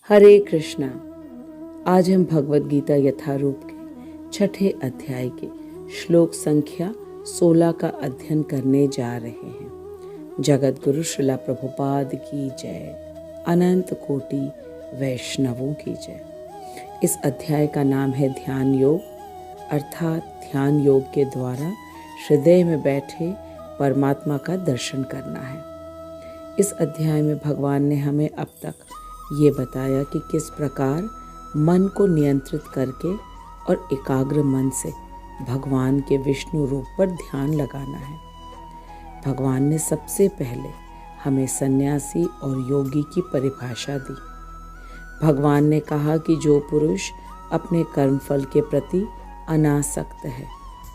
हरे कृष्णा। आज हम भगवद गीता यथारूप के छठे अध्याय के श्लोक संख्या 16 का अध्ययन करने जा रहे हैं। जगत गुरु श्रीला प्रभुपाद की जय, अनंत कोटि वैष्णवों की जय। इस अध्याय का नाम है ध्यान योग, अर्थात ध्यान योग के द्वारा हृदय में बैठे परमात्मा का दर्शन करना है। इस अध्याय में भगवान ने हमें अब तक ये बताया कि किस प्रकार मन को नियंत्रित करके और एकाग्र मन से भगवान के विष्णु रूप पर ध्यान लगाना है। भगवान ने सबसे पहले हमें सन्यासी और योगी की परिभाषा दी। भगवान ने कहा कि जो पुरुष अपने कर्मफल के प्रति अनासक्त है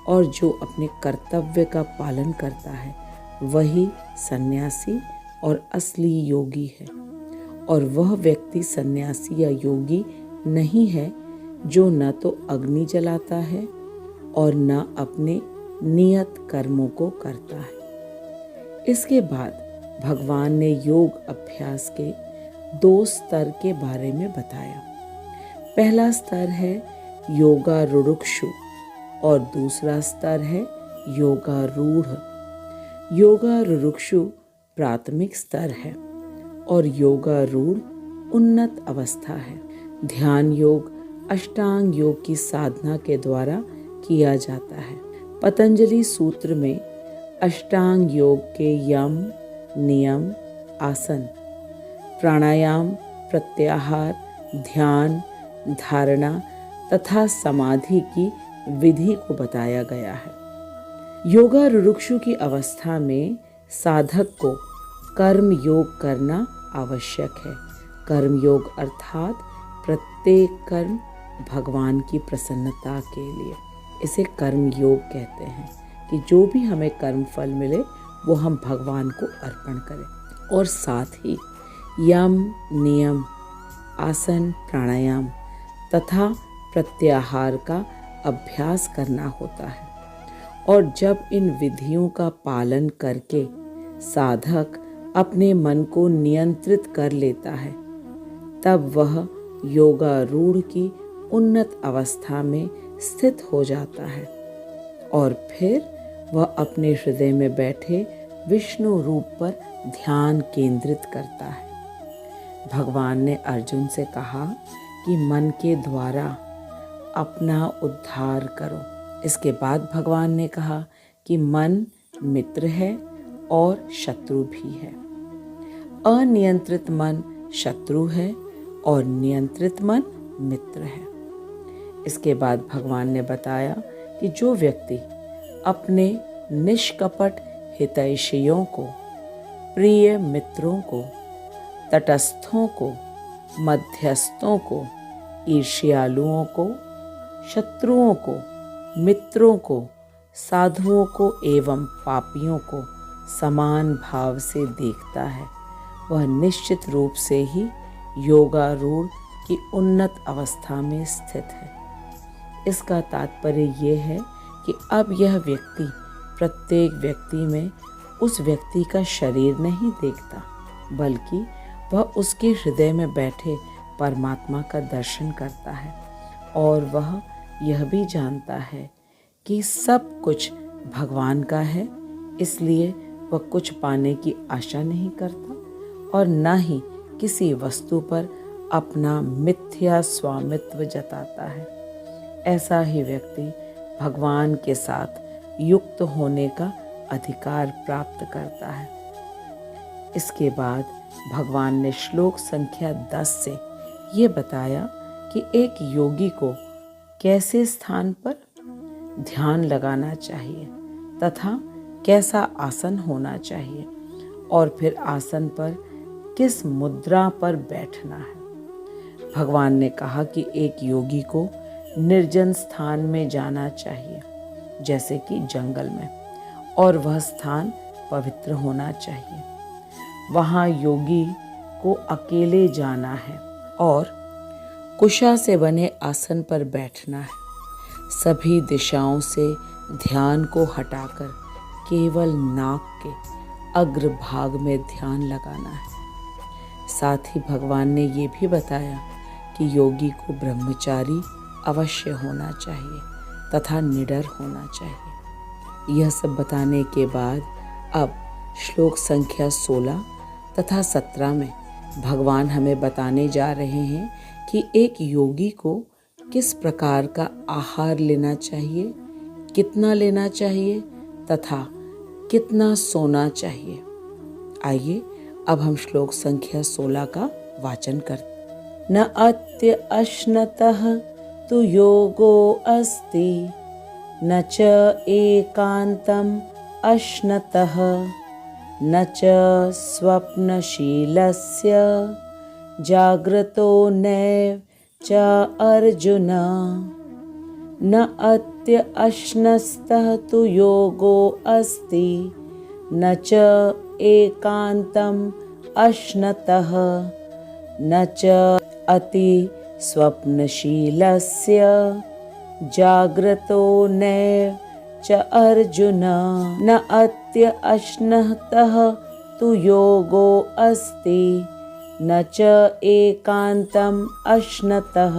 और जो अपने कर्तव्य का पालन करता है वही सन्यासी और असली योगी है। और वह व्यक्ति सन्यासी या योगी नहीं है जो न तो अग्नि जलाता है और न अपने नियत कर्मों को करता है। इसके बाद भगवान ने योग अभ्यास के 2 स्तर के बारे में बताया। पहला स्तर है योगारूढ़ और दूसरा स्तर है योगारूढ़। योगारूढ़ प्राथमिक स्तर है और योगारूढ़ उन्नत अवस्था है। ध्यान योग अष्टांग योग की साधना के द्वारा किया जाता है। पतंजलि सूत्र में अष्टांग योग के यम, नियम, आसन, प्राणायाम, प्रत्याहार, ध्यान, धारणा तथा समाधि की विधि को बताया गया है। योगारूढ़ की अवस्था में साधक को कर्म योग करना आवश्यक है। कर्म योग अर्थात प्रत्येक कर्म भगवान की प्रसन्नता के लिए, इसे कर्म योग कहते हैं कि जो भी हमें कर्म फल मिले वो हम भगवान को अर्पण करें। और साथ ही यम, नियम, आसन, प्राणायाम तथा प्रत्याहार का अभ्यास करना होता है। और जब इन विधियों का पालन करके साधक अपने मन को नियंत्रित कर लेता है तब वह योगारूढ़ की उन्नत अवस्था में स्थित हो जाता है और फिर वह अपने हृदय में बैठे विष्णु रूप पर ध्यान केंद्रित करता है। भगवान ने अर्जुन से कहा कि मन के द्वारा अपना उद्धार करो। इसके बाद भगवान ने कहा कि मन मित्र है और शत्रु भी है। अनियंत्रित मन शत्रु है और नियंत्रित मन मित्र है। इसके बाद भगवान ने बताया कि जो व्यक्ति अपने निष्कपट हितैषियों को, प्रिय मित्रों को, तटस्थों को, मध्यस्थों को, ईर्ष्यालुओं को, शत्रुओं को, मित्रों को, साधुओं को एवं पापियों को समान भाव से देखता है वह निश्चित रूप से ही योगारूढ़ की उन्नत अवस्था में स्थित है। इसका तात्पर्य ये है कि अब यह व्यक्ति प्रत्येक व्यक्ति में उस व्यक्ति का शरीर नहीं देखता, बल्कि वह उसके हृदय में बैठे परमात्मा का दर्शन करता है। और वह यह भी जानता है कि सब कुछ भगवान का है, इसलिए वह कुछ पाने की आशा नहीं करता और न ही किसी वस्तु पर अपना मिथ्या स्वामित्व जताता है। ऐसा ही व्यक्ति भगवान के साथ युक्त होने का अधिकार प्राप्त करता है। इसके बाद भगवान ने श्लोक संख्या 10 से ये बताया कि एक योगी को कैसे स्थान पर ध्यान लगाना चाहिए तथा कैसा आसन होना चाहिए और फिर आसन पर किस मुद्रा पर बैठना है। भगवान ने कहा कि एक योगी को निर्जन स्थान में जाना चाहिए, जैसे कि जंगल में, और वह स्थान पवित्र होना चाहिए। वहाँ योगी को अकेले जाना है और कुशा से बने आसन पर बैठना है। सभी दिशाओं से ध्यान को हटाकर केवल नाक के अग्रभाग में ध्यान लगाना है। साथ ही भगवान ने ये भी बताया कि योगी को ब्रह्मचारी अवश्य होना चाहिए तथा निडर होना चाहिए। यह सब बताने के बाद अब श्लोक संख्या 16 तथा 17 में भगवान हमें बताने जा रहे हैं कि एक योगी को किस प्रकार का आहार लेना चाहिए, कितना लेना चाहिए तथा कितना सोना चाहिए। आइए अब हम श्लोक संख्या 16 का वाचन करते। न अत्य अश्नतः तु योगो अस्ति, न च एकांतम अश्नतः, न च स्वप्नशीलस्य जाग्रतो नैव च अर्जुन। न अत्य अश्नस्तः तु योगो अस्ति, न च एकांतम अश्नतः, न च अति स्वप्नशीलस्य जाग्रतो नैव च अर्जुन। न अत्य अश्नतः तु योगो अस्ति, न च एकांतम अश्नतः,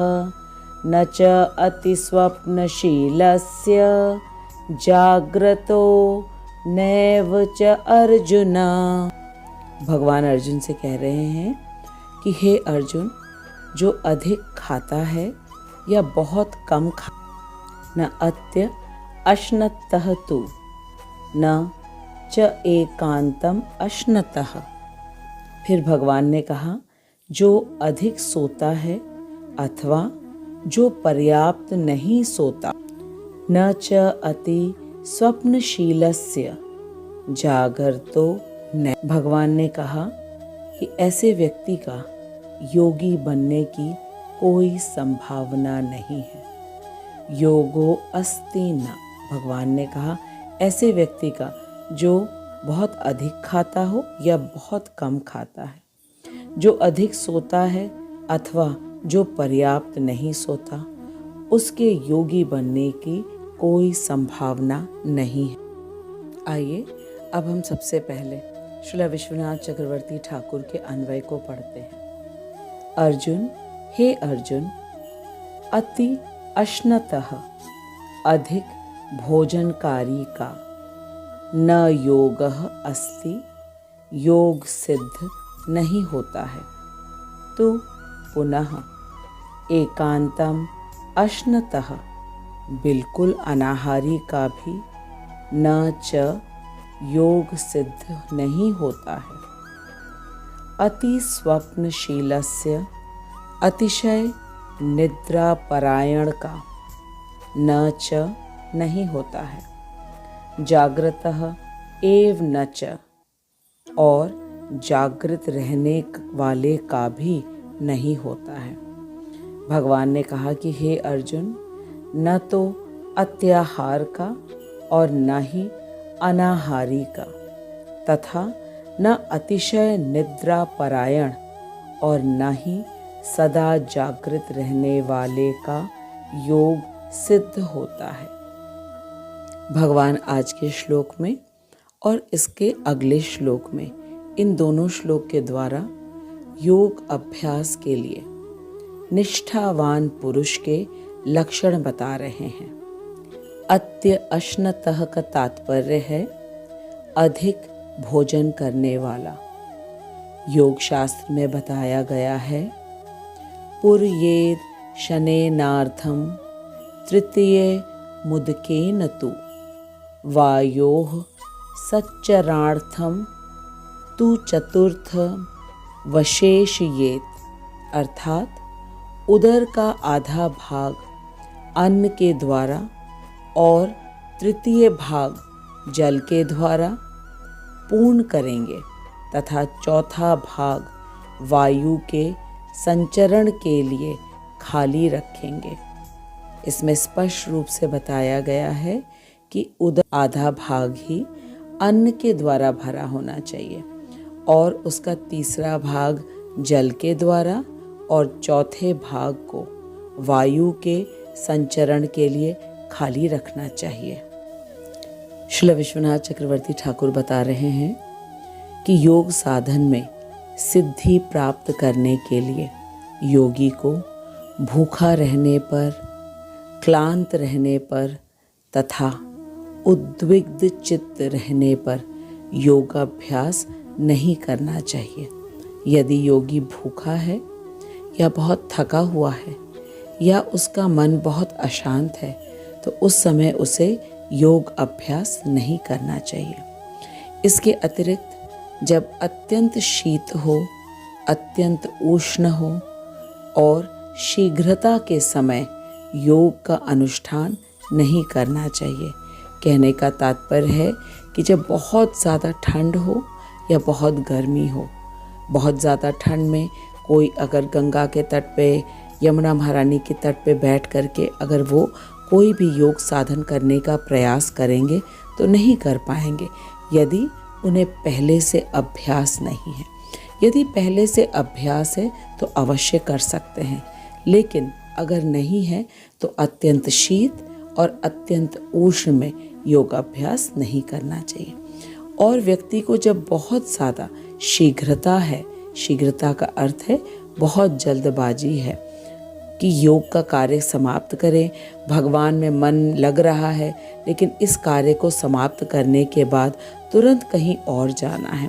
न च अति स्वप्नशीलस्य जाग्रतो नैव च अर्जुन। भगवान अर्जुन से कह रहे हैं कि हे अर्जुन, जो अधिक खाता है या बहुत कम न अत्य अश्नतः तु, न च एकांतम अश्नतः। फिर भगवान ने कहा जो अधिक सोता है अथवा जो पर्याप्त नहीं सोता, न च अति स्वप्नशीलस्य जागर्तो न। भगवान ने कहा कि ऐसे व्यक्ति का योगी बनने की कोई संभावना नहीं है। योगो अस्ति न। भगवान ने कहा ऐसे व्यक्ति का जो बहुत अधिक खाता हो या बहुत कम खाता है, जो अधिक सोता है अथवा जो पर्याप्त नहीं सोता, उसके योगी बनने की कोई संभावना नहीं है। आइए अब हम सबसे पहले श्रील विश्वनाथ चक्रवर्ती ठाकुर के अन्वय को पढ़ते हैं। अर्जुन, हे अर्जुन, अति अश्नतः अधिक भोजनकारी का न योगः अस्ति, योग सिद्ध नहीं होता है। तो पुनः एकांतम अश्नतः बिल्कुल अनाहारी का भी न च योग सिद्ध नहीं होता है। अति स्वप्नशीलस्य अतिशय निद्रा परायण का न च नहीं होता है। जागृतः एव न च, और जागृत रहने वाले का भी नहीं होता है। भगवान ने कहा कि हे अर्जुन, न तो अत्याहार का और न ही अनाहारी का, तथा न अतिशय निद्रा परायण और न ही सदा जागृत रहने वाले का योग सिद्ध होता है। भगवान आज के श्लोक में और इसके अगले श्लोक में, इन दोनों श्लोक के द्वारा योग अभ्यास के लिए निष्ठावान पुरुष के लक्षण बता रहे हैं। अत्य अश्नतः का तात्पर्य है अधिक भोजन करने वाला। योग शास्त्र में बताया गया है, पुर्येद शनेनार्थम तृतीय मुदकेन तु वायोः सच्चरार्थम तु चतुर्थ वशेषयेत। अर्थात उदर का आधा भाग अन्न के द्वारा और तृतीय भाग जल के द्वारा पूर्ण करेंगे तथा चौथा भाग वायु के संचरण के लिए खाली रखेंगे। इसमें स्पष्ट रूप से बताया गया है कि उदर आधा भाग ही अन्न के द्वारा भरा होना चाहिए और उसका तीसरा भाग जल के द्वारा और चौथे भाग को वायु के संचरण के लिए खाली रखना चाहिए। श्रील विश्वनाथ चक्रवर्ती ठाकुर बता रहे हैं कि योग साधन में सिद्धि प्राप्त करने के लिए योगी को भूखा रहने पर, क्लांत रहने पर तथा उद्विग्न चित्त रहने पर योगाभ्यास नहीं करना चाहिए। यदि योगी भूखा है या बहुत थका हुआ है या उसका मन बहुत अशांत है तो उस समय उसे योग अभ्यास नहीं करना चाहिए। इसके अतिरिक्त जब अत्यंत शीत हो, अत्यंत उष्ण हो और शीघ्रता के समय योग का अनुष्ठान नहीं करना चाहिए। कहने का तात्पर्य है कि जब बहुत ज़्यादा ठंड हो या बहुत गर्मी हो, बहुत ज़्यादा ठंड में कोई अगर गंगा के तट पे, यमुना महारानी के तट पे बैठ करके अगर वो कोई भी योग साधन करने का प्रयास करेंगे तो नहीं कर पाएंगे यदि उन्हें पहले से अभ्यास नहीं है। यदि पहले से अभ्यास है तो अवश्य कर सकते हैं, लेकिन अगर नहीं है तो अत्यंत शीत और अत्यंत उष्ण में योगाभ्यास नहीं करना चाहिए। और व्यक्ति को जब बहुत ज़्यादा शीघ्रता है, शीघ्रता का अर्थ है बहुत जल्दबाजी है कि योग का कार्य समाप्त करें, भगवान में मन लग रहा है लेकिन इस कार्य को समाप्त करने के बाद तुरंत कहीं और जाना है,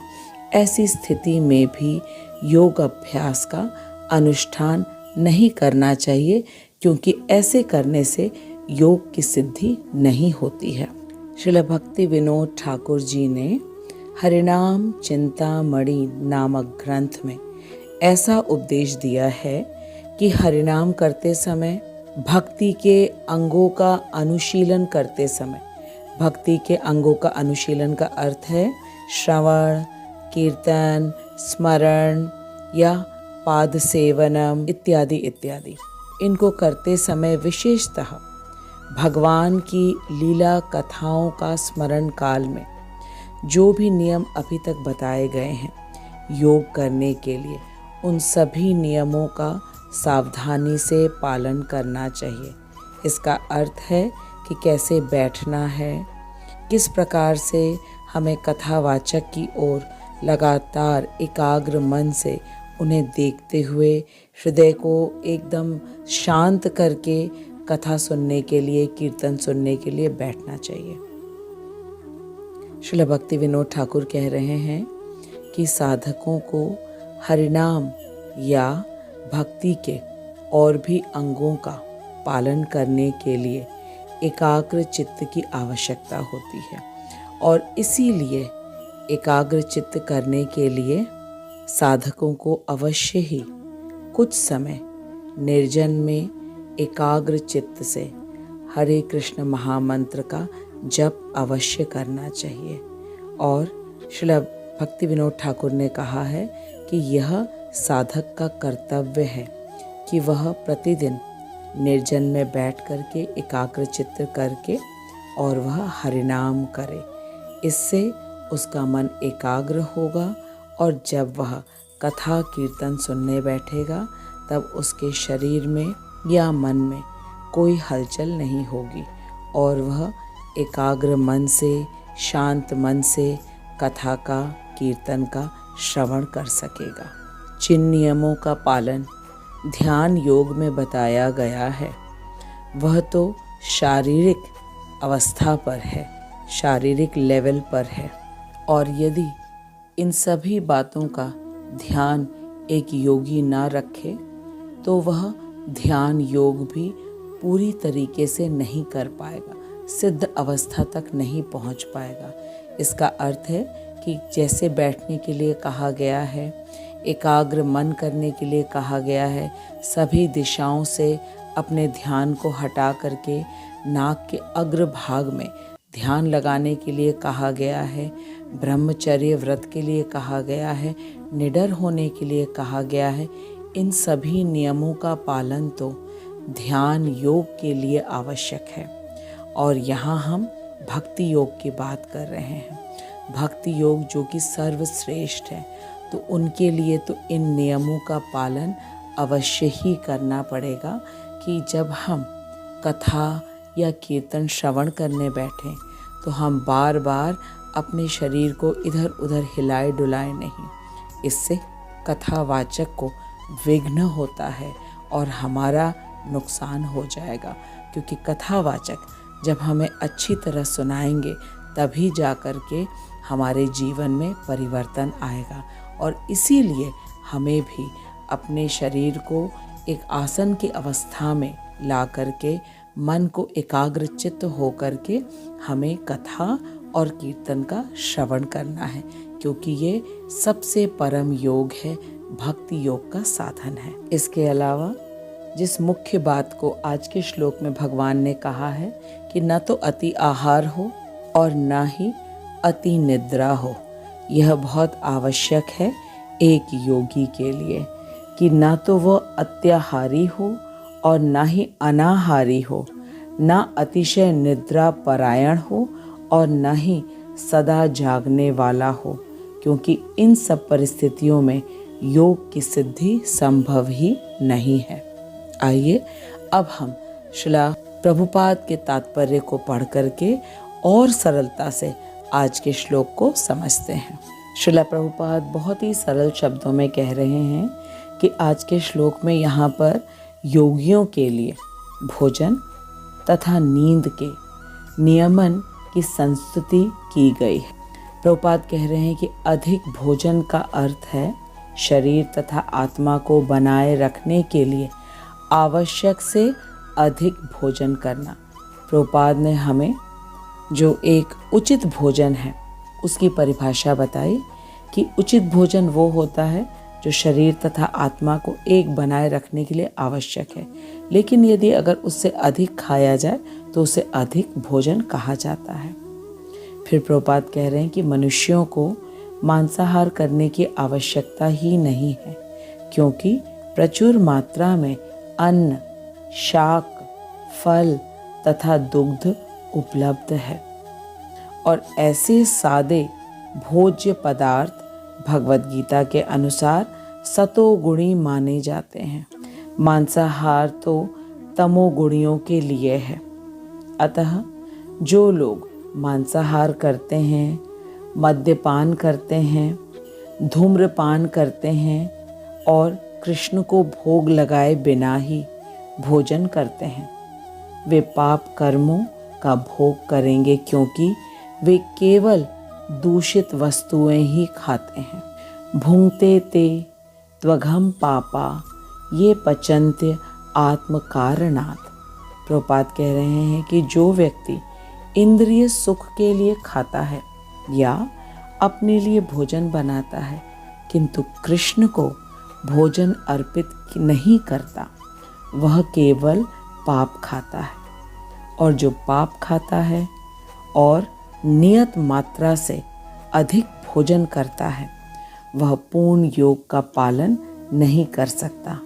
ऐसी स्थिति में भी योग अभ्यास का अनुष्ठान नहीं करना चाहिए, क्योंकि ऐसे करने से योग की सिद्धि नहीं होती है। श्रील भक्ति विनोद ठाकुर जी ने हरिनाम चिंतामणि नामक ग्रंथ में ऐसा उपदेश दिया है कि हरिनाम करते समय, भक्ति के अंगों का अनुशीलन करते समय, भक्ति के अंगों का अनुशीलन का अर्थ है श्रवण, कीर्तन, स्मरण या पाद सेवनम इत्यादि इत्यादि। इनको करते समय विशेषतः भगवान की लीला कथाओं का स्मरण काल में जो भी नियम अभी तक बताए गए हैं योग करने के लिए, उन सभी नियमों का सावधानी से पालन करना चाहिए। इसका अर्थ है कि कैसे बैठना है, किस प्रकार से हमें कथावाचक की ओर लगातार एकाग्र मन से उन्हें देखते हुए हृदय को एकदम शांत करके कथा सुनने के लिए, कीर्तन सुनने के लिए बैठना चाहिए। श्रील भक्ति विनोद ठाकुर कह रहे हैं कि साधकों को हरिनाम या भक्ति के और भी अंगों का पालन करने के लिए एकाग्र चित्त की आवश्यकता होती है, और इसीलिए एकाग्र चित्त करने के लिए साधकों को अवश्य ही कुछ समय निर्जन में एकाग्र चित्त से हरे कृष्ण महामंत्र का जप अवश्य करना चाहिए। और श्रील भक्ति विनोद ठाकुर ने कहा है कि यह साधक का कर्तव्य है कि वह प्रतिदिन निर्जन में बैठ करके एकाग्र चित्त करके और वह हरिनाम करे। इससे उसका मन एकाग्र होगा और जब वह कथा कीर्तन सुनने बैठेगा तब उसके शरीर में या मन में कोई हलचल नहीं होगी और वह एकाग्र मन से, शांत मन से कथा का, कीर्तन का श्रवण कर सकेगा। जिन नियमों का पालन ध्यान योग में बताया गया है वह तो शारीरिक अवस्था पर है, शारीरिक लेवल पर है, और यदि इन सभी बातों का ध्यान एक योगी ना रखे तो वह ध्यान योग भी पूरी तरीके से नहीं कर पाएगा, सिद्ध अवस्था तक नहीं पहुंच पाएगा। इसका अर्थ है कि जैसे बैठने के लिए कहा गया है, एकाग्र मन करने के लिए कहा गया है, सभी दिशाओं से अपने ध्यान को हटा करके नाक के अग्र भाग में ध्यान लगाने के लिए कहा गया है, ब्रह्मचर्य व्रत के लिए कहा गया है, निडर होने के लिए कहा गया है। इन सभी नियमों का पालन तो ध्यान योग के लिए आवश्यक है, और यहाँ हम भक्ति योग की बात कर रहे हैं। भक्ति योग जो कि सर्वश्रेष्ठ है, तो उनके लिए तो इन नियमों का पालन अवश्य ही करना पड़ेगा कि जब हम कथा या कीर्तन श्रवण करने बैठें तो हम बार बार अपने शरीर को इधर उधर हिलाए डुलाए नहीं। इससे कथावाचक को विघ्न होता है और हमारा नुकसान हो जाएगा, क्योंकि कथावाचक जब हमें अच्छी तरह सुनाएंगे तभी जा कर के हमारे जीवन में परिवर्तन आएगा। और इसीलिए हमें भी अपने शरीर को एक आसन की अवस्था में ला करके मन को एकाग्रचित्त हो करके हमें कथा और कीर्तन का श्रवण करना है, क्योंकि ये सबसे परम योग है, भक्ति योग का साधन है। इसके अलावा जिस मुख्य बात को आज के श्लोक में भगवान ने कहा है कि न तो अति आहार हो और न ही अति निद्रा हो, यह बहुत आवश्यक है एक योगी के लिए, कि न तो वह अत्याहारी हो और न ही अनाहारी हो, न अतिशय निद्रा परायण हो और न ही सदा जागने वाला हो, क्योंकि इन सब परिस्थितियों में योग की सिद्धि संभव ही नहीं है। आइए अब हम श्रील प्रभुपाद के तात्पर्य को पढ़ करके और सरलता से आज के श्लोक को समझते हैं। श्रील प्रभुपाद बहुत ही सरल शब्दों में कह रहे हैं कि आज के श्लोक में यहाँ पर योगियों के लिए भोजन तथा नींद के नियमन की संस्तुति की गई है। प्रभुपाद कह रहे हैं कि अधिक भोजन का अर्थ है शरीर तथा आत्मा को बनाए रखने के लिए आवश्यक से अधिक भोजन करना। प्रभुपाद ने हमें जो एक उचित भोजन है उसकी परिभाषा बताई कि उचित भोजन वो होता है जो शरीर तथा आत्मा को एक बनाए रखने के लिए आवश्यक है, लेकिन यदि अगर उससे अधिक खाया जाए तो उसे अधिक भोजन कहा जाता है। फिर प्रभुपाद कह रहे हैं कि मनुष्यों को मांसाहार करने की आवश्यकता ही नहीं है, क्योंकि प्रचुर मात्रा में अन्न, शाक, फल तथा दुग्ध उपलब्ध है और ऐसे सादे भोज्य पदार्थ भगवद गीता के अनुसार सतोगुणी माने जाते हैं। मांसाहार तो तमोगुणियों के लिए है। अतः जो लोग मांसाहार करते हैं, मद्यपान करते हैं, धूम्रपान करते हैं और कृष्ण को भोग लगाए बिना ही भोजन करते हैं, वे पाप कर्मों का भोग करेंगे, क्योंकि वे केवल दूषित वस्तुएं ही खाते हैं। भुंगते ते त्वघम पापा ये पचन्त्य आत्म कारणात्। प्रभुपाद कह रहे हैं कि जो व्यक्ति इंद्रिय सुख के लिए खाता है या अपने लिए भोजन बनाता है किंतु कृष्ण को भोजन अर्पित नहीं करता, वह केवल पाप खाता है। और जो पाप खाता है और नियत मात्रा से अधिक भोजन करता है, वह पूर्ण योग का पालन नहीं कर सकता।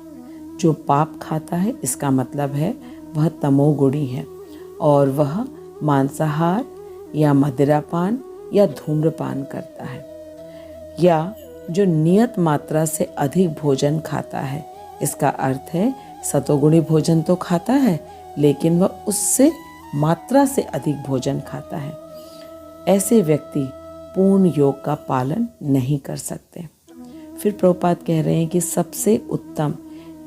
जो पाप खाता है इसका मतलब है वह तमोगुणी है और वह मांसाहार या मदिरापान या धूम्रपान करता है। या जो नियत मात्रा से अधिक भोजन खाता है, इसका अर्थ है सतोगुणी भोजन तो खाता है लेकिन वह उससे मात्रा से अधिक भोजन खाता है। ऐसे व्यक्ति पूर्ण योग का पालन नहीं कर सकते। फिर प्रभुपाद कह रहे हैं कि सबसे उत्तम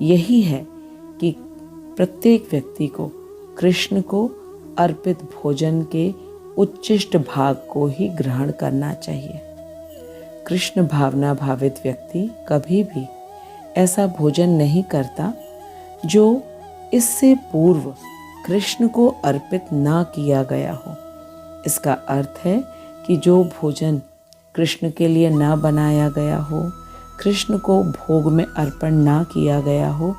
यही है कि प्रत्येक व्यक्ति को कृष्ण को अर्पित भोजन के उच्चिष्ट भाग को ही ग्रहण करना चाहिए। कृष्ण भावना भावित व्यक्ति कभी भी ऐसा भोजन नहीं करता जो इससे पूर्व कृष्ण को अर्पित ना किया गया हो। इसका अर्थ है कि जो भोजन कृष्ण के लिए ना बनाया गया हो, कृष्ण को भोग में अर्पण ना किया गया हो,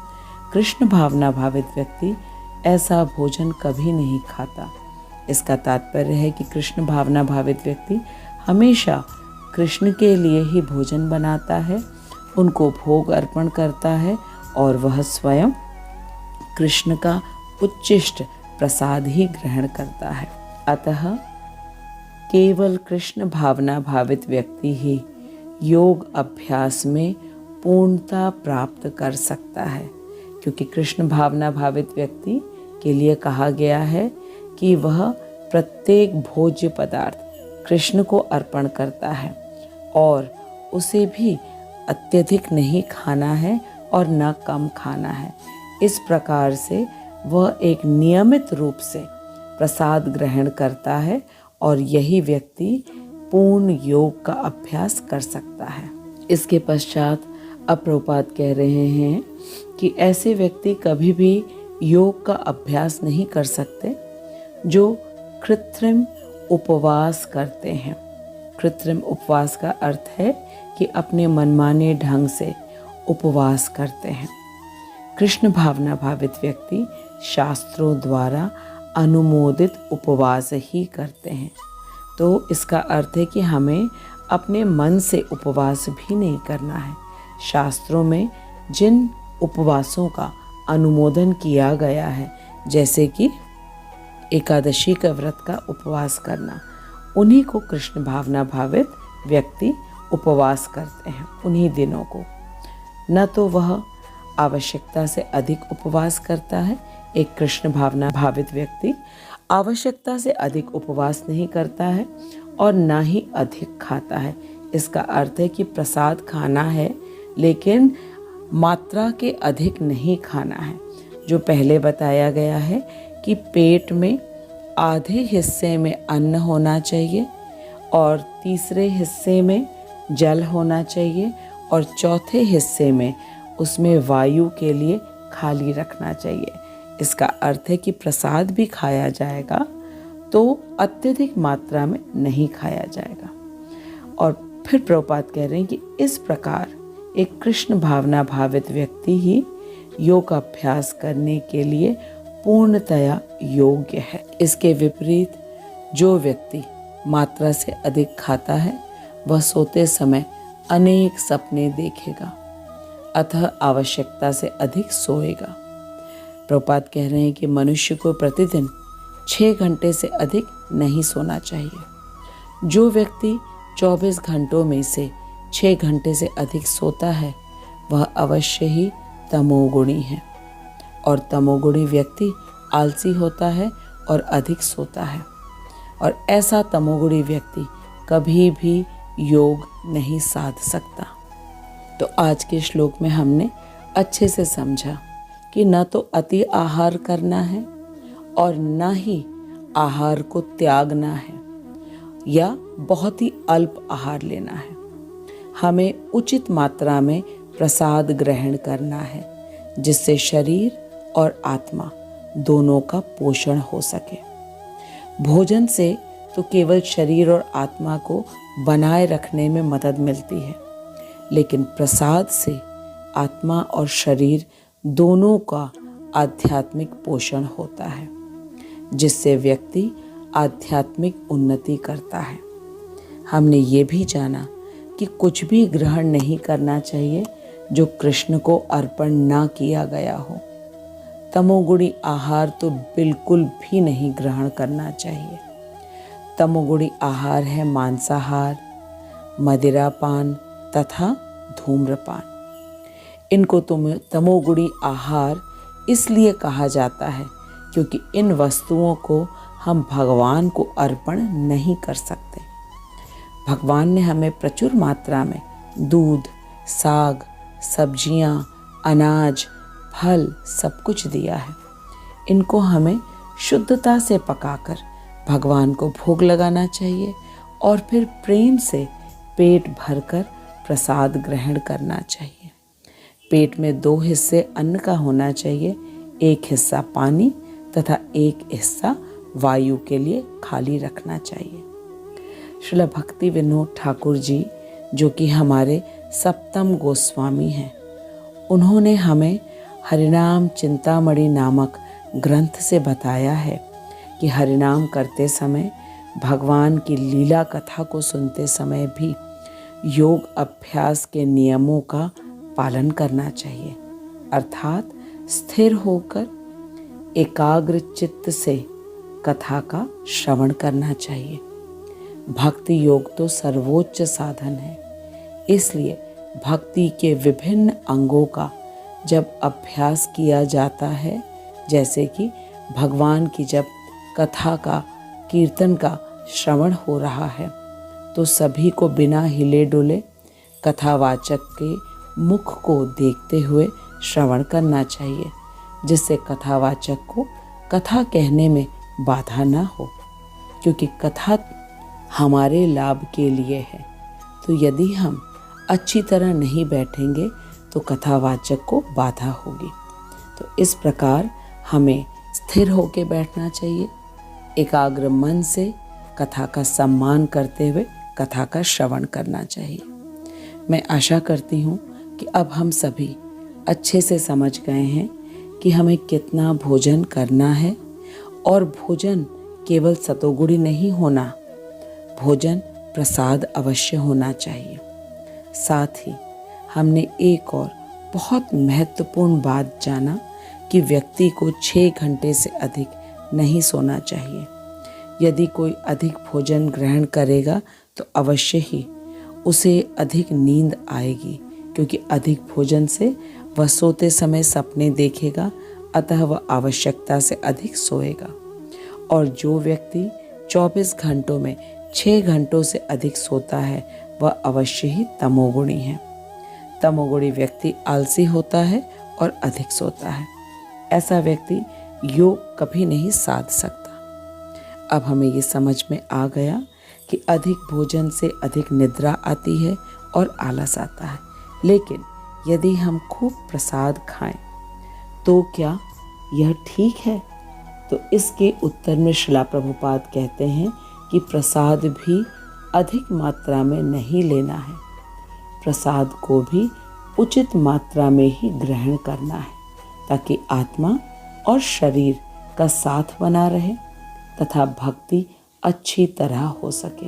कृष्ण भावना भावित व्यक्ति ऐसा भोजन कभी नहीं खाता। इसका तात्पर्य है कि कृष्ण भावना भावित व्यक्ति हमेशा कृष्ण के लिए ही भोजन बनाता है, उनको भोग अर्पण करता है और वह स्वयं कृष्ण का उच्चिष्ट प्रसाद ही ग्रहण करता है। अतः केवल कृष्ण भावना भावित व्यक्ति ही योग अभ्यास में पूर्णता प्राप्त कर सकता है, क्योंकि कृष्ण भावना भावित व्यक्ति के लिए कहा गया है कि वह प्रत्येक भोज्य पदार्थ कृष्ण को अर्पण करता है और उसे भी अत्यधिक नहीं खाना है और न कम खाना है। इस प्रकार से वह एक नियमित रूप से प्रसाद ग्रहण करता है और यही व्यक्ति पूर्ण योग का अभ्यास कर सकता है। इसके पश्चात अब प्रभुपाद कह रहे हैं कि ऐसे व्यक्ति कभी भी योग का अभ्यास नहीं कर सकते जो कृत्रिम उपवास करते हैं। कृत्रिम उपवास का अर्थ है कि अपने मनमाने ढंग से उपवास करते हैं। कृष्ण भावना भावित व्यक्ति शास्त्रों द्वारा अनुमोदित उपवास ही करते हैं। तो इसका अर्थ है कि हमें अपने मन से उपवास भी नहीं करना है। शास्त्रों में जिन उपवासों का अनुमोदन किया गया है, जैसे कि एकादशी का व्रत का उपवास करना, उन्हीं को कृष्ण भावना भावित व्यक्ति उपवास करते हैं। उन्हीं दिनों को न तो वह आवश्यकता से अधिक उपवास करता है। एक कृष्ण भावना भावित व्यक्ति आवश्यकता से अधिक उपवास नहीं करता है और ना ही अधिक खाता है। इसका अर्थ है कि प्रसाद खाना है लेकिन मात्रा के अधिक नहीं खाना है। जो पहले बताया गया है कि पेट में आधे हिस्से में अन्न होना चाहिए और तीसरे हिस्से में जल होना चाहिए और चौथे हिस्से में उसमें वायु के लिए खाली रखना चाहिए। इसका अर्थ है कि प्रसाद भी खाया जाएगा तो अत्यधिक मात्रा में नहीं खाया जाएगा। और फिर प्रभुपाद कह रहे हैं कि इस प्रकार एक कृष्ण भावना भावित व्यक्ति ही योग अभ्यास करने के लिए पूर्णतया योग्य है। इसके विपरीत जो व्यक्ति मात्रा से अधिक खाता है वह सोते समय अनेक सपने देखेगा, अतः आवश्यकता से अधिक सोएगा। प्रभुपाद कह रहे हैं कि मनुष्य को प्रतिदिन 6 घंटे से अधिक नहीं सोना चाहिए। जो व्यक्ति 24 घंटों में से 6 घंटे से अधिक सोता है वह अवश्य ही तमोगुणी है और तमोगुणी व्यक्ति आलसी होता है और अधिक सोता है और ऐसा तमोगुणी व्यक्ति कभी भी योग नहीं साध सकता। तो आज के श्लोक में हमने अच्छे से समझा कि न तो अति आहार करना है और न ही आहार को त्यागना है या बहुत ही अल्प आहार लेना है। हमें उचित मात्रा में प्रसाद ग्रहण करना है जिससे शरीर और आत्मा दोनों का पोषण हो सके। भोजन से तो केवल शरीर और आत्मा को बनाए रखने में मदद मिलती है, लेकिन प्रसाद से आत्मा और शरीर दोनों का आध्यात्मिक पोषण होता है जिससे व्यक्ति आध्यात्मिक उन्नति करता है। हमने ये भी जाना कि कुछ भी ग्रहण नहीं करना चाहिए जो कृष्ण को अर्पण ना किया गया हो। तमोगुणी आहार तो बिल्कुल भी नहीं ग्रहण करना चाहिए। तमोगुणी आहार है मांसाहार, मदिरापान तथा धूम्रपान। इनको तमोगुणी आहार इसलिए कहा जाता है क्योंकि इन वस्तुओं को हम भगवान को अर्पण नहीं कर सकते। भगवान ने हमें प्रचुर मात्रा में दूध, साग, सब्जियां, अनाज, फल सब कुछ दिया है। इनको हमें शुद्धता से पकाकर भगवान को भोग लगाना चाहिए और फिर प्रेम से पेट भरकर प्रसाद ग्रहण करना चाहिए। पेट में 2 हिस्से अन्न का होना चाहिए, एक हिस्सा पानी तथा एक हिस्सा वायु के लिए खाली रखना चाहिए। श्रील भक्ति विनोद ठाकुर जी जो कि हमारे सप्तम गोस्वामी हैं, उन्होंने हमें हरिनाम चिंतामणि नामक ग्रंथ से बताया है कि हरिनाम करते समय, भगवान की लीला कथा को सुनते समय भी योग अभ्यास के नियमों का पालन करना चाहिए, अर्थात स्थिर होकर एकाग्र चित्त से कथा का श्रवण करना चाहिए। भक्ति योग तो सर्वोच्च साधन है, इसलिए भक्ति के विभिन्न अंगों का जब अभ्यास किया जाता है, जैसे कि भगवान की जब कथा का, कीर्तन का श्रवण हो रहा है, तो सभी को बिना हिले डुले कथावाचक के मुख को देखते हुए श्रवण करना चाहिए, जिससे कथावाचक को कथा कहने में बाधा न हो, क्योंकि कथा हमारे लाभ के लिए है। तो यदि हम अच्छी तरह नहीं बैठेंगे तो कथावाचक को बाधा होगी। तो इस प्रकार हमें स्थिर होकर बैठना चाहिए, एकाग्र मन से कथा का सम्मान करते हुए कथा का श्रवण करना चाहिए। मैं आशा करती हूँ कि अब हम सभी अच्छे से समझ गए हैं कि हमें कितना भोजन करना है, और भोजन केवल सतोगुणी नहीं होना, भोजन प्रसाद अवश्य होना चाहिए। साथ ही हमने एक और बहुत महत्वपूर्ण बात जाना कि व्यक्ति को 6 घंटे से अधिक नहीं सोना चाहिए। यदि कोई अधिक भोजन ग्रहण करेगा तो अवश्य ही उसे अधिक नींद आएगी, क्योंकि अधिक भोजन से वह सोते समय सपने देखेगा, अतः वह आवश्यकता से अधिक सोएगा। और जो व्यक्ति 24 घंटों में 6 घंटों से अधिक सोता है वह अवश्य ही तमोगुणी है। तमोगुणी व्यक्ति आलसी होता है और अधिक सोता है। ऐसा व्यक्ति योग कभी नहीं साध सकता। अब हमें ये समझ में आ गया कि अधिक भोजन से अधिक निद्रा आती है और आलस आता है, लेकिन यदि हम खूब प्रसाद खाएं तो क्या यह ठीक है? तो इसके उत्तर में श्रील प्रभुपाद कहते हैं कि प्रसाद भी अधिक मात्रा में नहीं लेना है, प्रसाद को भी उचित मात्रा में ही ग्रहण करना है, ताकि आत्मा और शरीर का साथ बना रहे तथा भक्ति अच्छी तरह हो सके।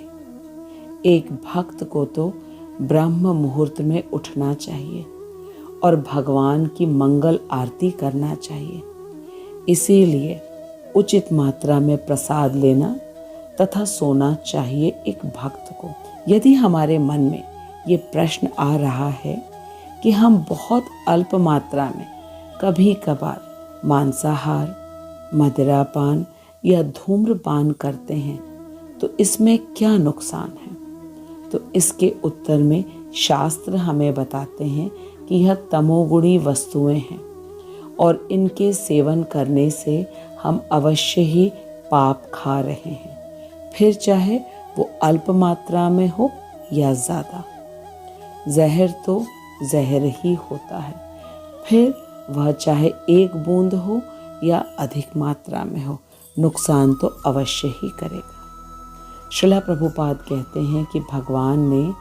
एक भक्त को तो ब्रह्म मुहूर्त में उठना चाहिए और भगवान की मंगल आरती करना चाहिए। इसीलिए उचित मात्रा में प्रसाद लेना तथा सोना चाहिए एक भक्त को। यदि हमारे मन में ये प्रश्न आ रहा है कि हम बहुत अल्प मात्रा में कभी कभार मांसाहार, मदिरापान या धूम्रपान करते हैं तो इसमें क्या नुकसान है? तो इसके उत्तर में शास्त्र हमें बताते हैं कि यह तमोगुणी वस्तुएं हैं और इनके सेवन करने से हम अवश्य ही पाप खा रहे हैं, फिर चाहे वो अल्प मात्रा में हो या ज़्यादा। जहर तो जहर ही होता है, फिर वह चाहे 1 बूंद हो या अधिक मात्रा में हो, नुकसान तो अवश्य ही करेगा। श्रील प्रभुपाद कहते हैं कि भगवान ने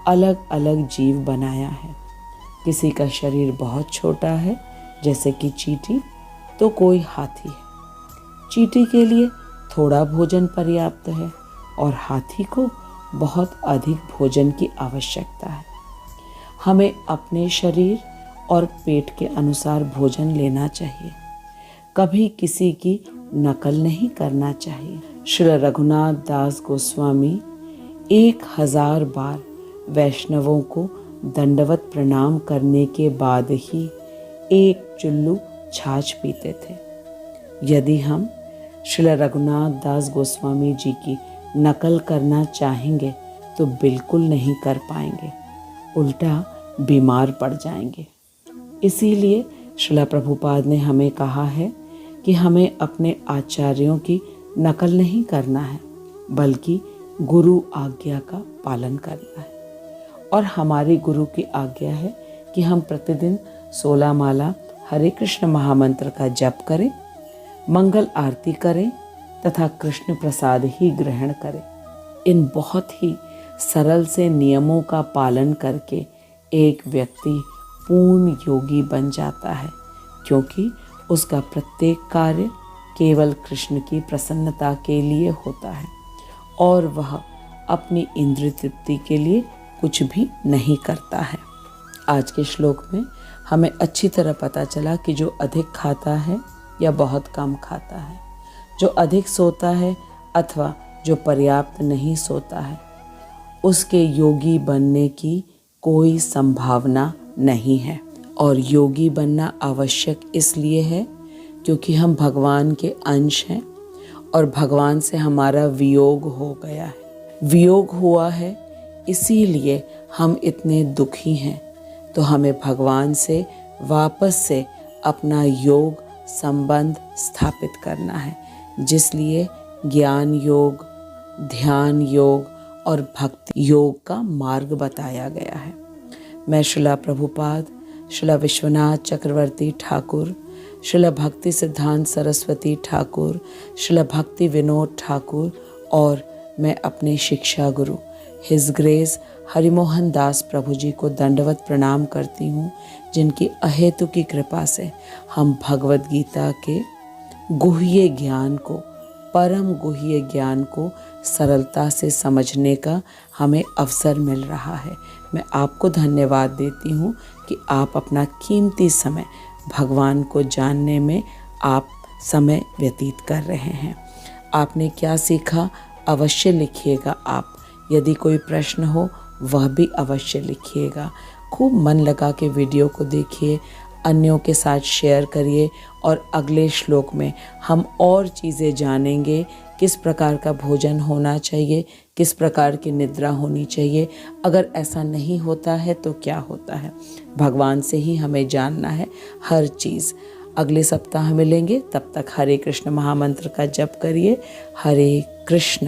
अलग अलग जीव बनाया है। किसी का शरीर बहुत छोटा है, जैसे कि चींटी, तो कोई हाथी है। चींटी के लिए थोड़ा भोजन पर्याप्त है और हाथी को बहुत अधिक भोजन की आवश्यकता है। हमें अपने शरीर और पेट के अनुसार भोजन लेना चाहिए, कभी किसी की नकल नहीं करना चाहिए। श्री रघुनाथ दास गोस्वामी 1000 बार वैष्णवों को दंडवत प्रणाम करने के बाद ही 1 चुल्लू छाछ पीते थे। यदि हम श्री रघुनाथ दास गोस्वामी जी की नकल करना चाहेंगे तो बिल्कुल नहीं कर पाएंगे, उल्टा बीमार पड़ जाएंगे। इसीलिए श्रील प्रभुपाद ने हमें कहा है कि हमें अपने आचार्यों की नकल नहीं करना है, बल्कि गुरु आज्ञा का पालन करना है। और हमारी गुरु की आज्ञा है कि हम प्रतिदिन 16 माला हरे कृष्ण महामंत्र का जप करें, मंगल आरती करें तथा कृष्ण प्रसाद ही ग्रहण करें। इन बहुत ही सरल से नियमों का पालन करके एक व्यक्ति पूर्ण योगी बन जाता है, क्योंकि उसका प्रत्येक कार्य केवल कृष्ण की प्रसन्नता के लिए होता है और वह अपनी इंद्रिय तृप्ति के लिए कुछ भी नहीं करता है। आज के श्लोक में हमें अच्छी तरह पता चला कि जो अधिक खाता है या बहुत कम खाता है, जो अधिक सोता है अथवा जो पर्याप्त नहीं सोता है, उसके योगी बनने की कोई संभावना नहीं है। और योगी बनना आवश्यक इसलिए है क्योंकि हम भगवान के अंश हैं और भगवान से हमारा वियोग हो गया है। वियोग हुआ है, इसीलिए हम इतने दुखी हैं तो हमें भगवान से वापस से अपना योग संबंध स्थापित करना है, जिसलिए ज्ञान योग, ध्यान योग और भक्ति योग का मार्ग बताया गया है। मैं श्रीला प्रभुपाद, श्रीला विश्वनाथ चक्रवर्ती ठाकुर, श्रीला भक्ति सिद्धांत सरस्वती ठाकुर, श्रीला भक्ति विनोद ठाकुर और मैं अपने शिक्षा गुरु हिज ग्रेस हरिमोहन दास प्रभु जी को दंडवत प्रणाम करती हूँ, जिनकी अहेतु की कृपा से हम भगवद गीता के गुह्य ज्ञान को, परम गुह्य ज्ञान को सरलता से समझने का हमें अवसर मिल रहा है। मैं आपको धन्यवाद देती हूँ कि आप अपना कीमती समय भगवान को जानने में आप समय व्यतीत कर रहे हैं। आपने क्या सीखा अवश्य लिखिएगा आप। यदि कोई प्रश्न हो वह भी अवश्य लिखिएगा। खूब मन लगा के वीडियो को देखिए, अन्यों के साथ शेयर करिए और अगले श्लोक में हम और चीज़ें जानेंगे। किस प्रकार का भोजन होना चाहिए, किस प्रकार की निद्रा होनी चाहिए, अगर ऐसा नहीं होता है तो क्या होता है। भगवान से ही हमें जानना है हर चीज़। अगले सप्ताह मिलेंगे, तब तक हरे कृष्ण महामंत्र का जप करिए। हरे कृष्ण।